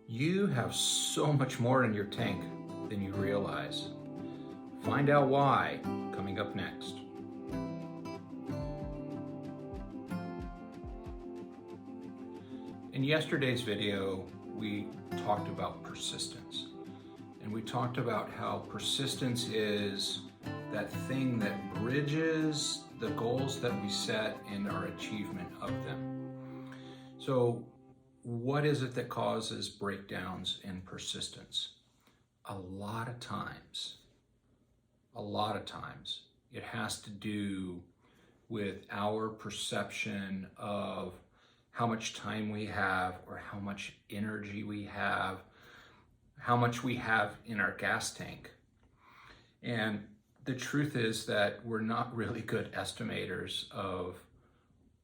You have so much more in your tank than you realize. Find out why coming up next. In yesterday's video, we talked about persistence. And we talked about how persistence is that thing that bridges the goals that we set and our achievement of them. So, what is it that causes breakdowns in persistence? A lot of times, it has to do with our perception of how much time we have or how much energy we have, how much we have in our gas tank. And the truth is that we're not really good estimators of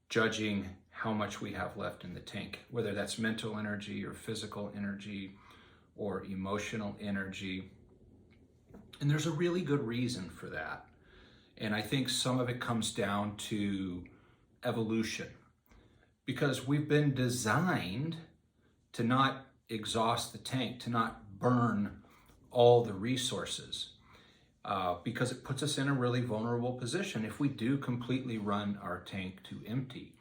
judging how much we have left in the tank, whether that's mental energy or physical energy or emotional energy. And there's a really good reason for that. And I think some of it comes down to evolution, because we've been designed to not exhaust the tank, to not burn all the resources, because it puts us in a really vulnerable position if we do completely run our tank to empty.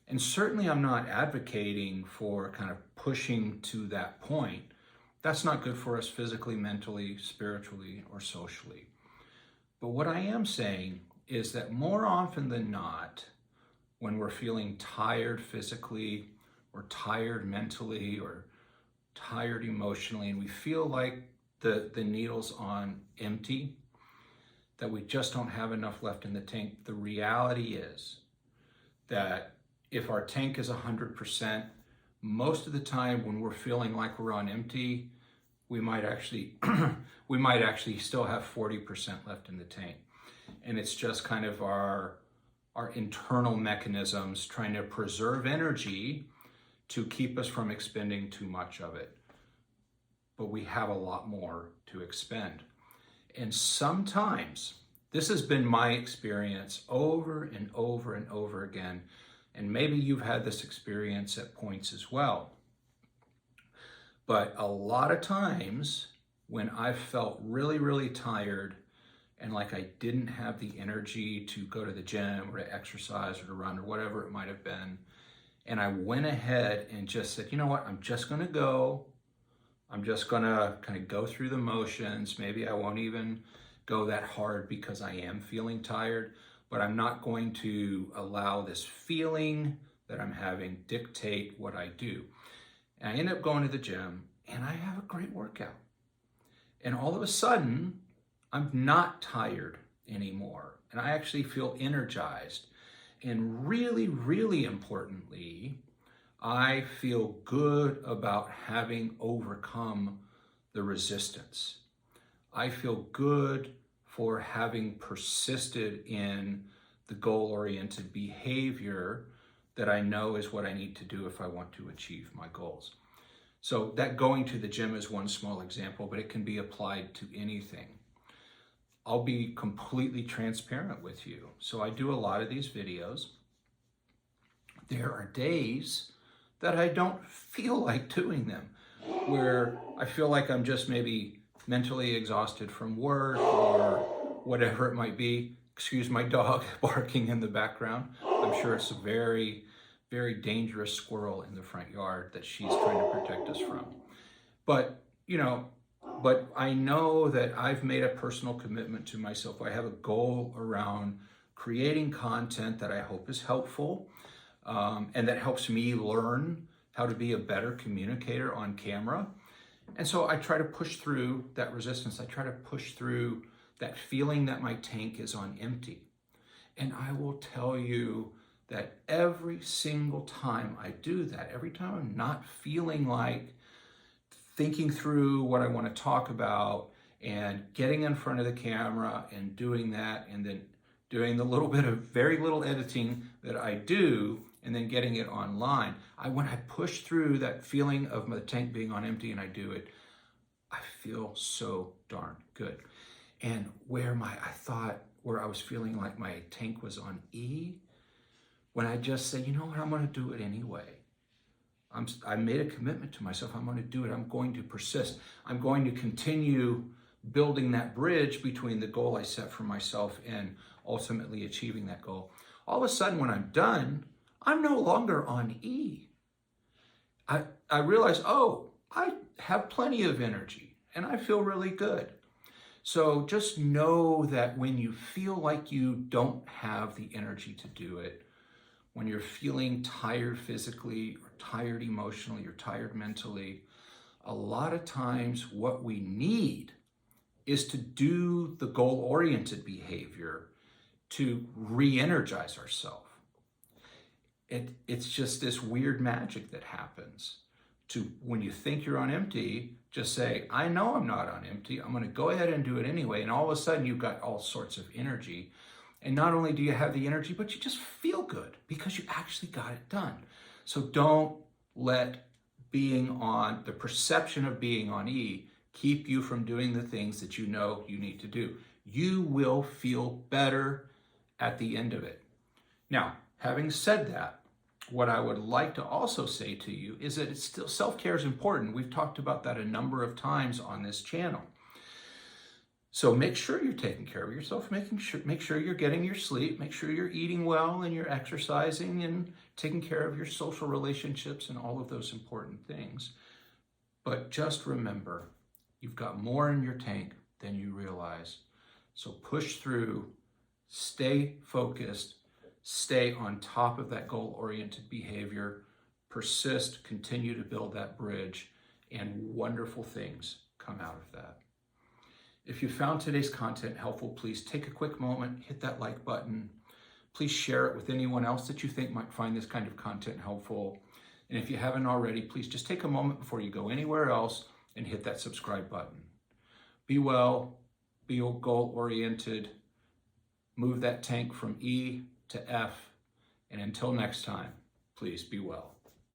And certainly I'm not advocating for kind of pushing to that point. That's not good for us physically, mentally, spiritually, or socially. But what I am saying is that more often than not, when we're feeling tired physically, or tired mentally, or tired emotionally, and we feel like the needle's on empty, that we just don't have enough left in the tank, the reality is that if our tank is 100%, most of the time when we're feeling like we're on empty, we might actually still have 40% left in the tank. And it's just kind of our internal mechanisms trying to preserve energy to keep us from expending too much of it. But we have a lot more to expend. And sometimes, this has been my experience over and over and over again, and maybe you've had this experience at points as well. But a lot of times when I've felt really, really tired and like I didn't have the energy to go to the gym or to exercise or to run or whatever it might have been, and I went ahead and just said, you know what, I'm just gonna go. I'm just gonna kind of go through the motions. Maybe I won't even go that hard because I am feeling tired, but I'm not going to allow this feeling that I'm having dictate what I do. And I end up going to the gym and I have a great workout. And all of a sudden, I'm not tired anymore. And I actually feel energized. And really, really importantly, I feel good about having overcome the resistance. I feel good for having persisted in the goal-oriented behavior that I know is what I need to do if I want to achieve my goals. So that going to the gym is one small example, but it can be applied to anything. I'll be completely transparent with you. So I do a lot of these videos. There are days that I don't feel like doing them, where I feel like I'm just maybe mentally exhausted from work or whatever it might be. Excuse my dog barking in the background. I'm sure it's a very, very dangerous squirrel in the front yard that she's trying to protect us from. But I know that I've made a personal commitment to myself. I have a goal around creating content that I hope is helpful, and that helps me learn how to be a better communicator on camera. And so I try to push through that resistance. I try to push through that feeling that my tank is on empty. And I will tell you that every single time I do that, every time I'm not feeling like thinking through what I want to talk about and getting in front of the camera and doing that, and then doing the little bit of very little editing that I do, and then getting it online. When I push through that feeling of my tank being on empty and I do it, I feel so darn good. And where I was feeling like my tank was on E, when I just say, you know what, I'm gonna do it anyway. I made a commitment to myself. I'm going to do it. I'm going to persist. I'm going to continue building that bridge between the goal I set for myself and ultimately achieving that goal. All of a sudden, when I'm done, I'm no longer on E. I realize, oh, I have plenty of energy and I feel really good. So just know that when you feel like you don't have the energy to do it, when you're feeling tired physically or tired emotionally or tired mentally, a lot of times what we need is to do the goal-oriented behavior to re-energize ourselves. It's just this weird magic that happens. To when you think you're on empty, just say, I know I'm not on empty. I'm going to go ahead and do it anyway. And all of a sudden you've got all sorts of energy. And not only do you have the energy, but you just feel good because you actually got it done. So don't let being on, the perception of being on E, keep you from doing the things that you know you need to do. You will feel better at the end of it. Now, having said that, what I would like to also say to you is that it's still, self-care is important. We've talked about that a number of times on this channel. So make sure you're taking care of yourself, make sure you're getting your sleep, make sure you're eating well and you're exercising and taking care of your social relationships and all of those important things. But just remember, you've got more in your tank than you realize. So push through, stay focused, stay on top of that goal-oriented behavior, persist, continue to build that bridge, and wonderful things come out of that. If you found today's content helpful, please take a quick moment, hit that like button. Please share it with anyone else that you think might find this kind of content helpful. And if you haven't already, please just take a moment before you go anywhere else and hit that subscribe button. Be well, be goal-oriented, move that tank from E to F, and until next time, please be well.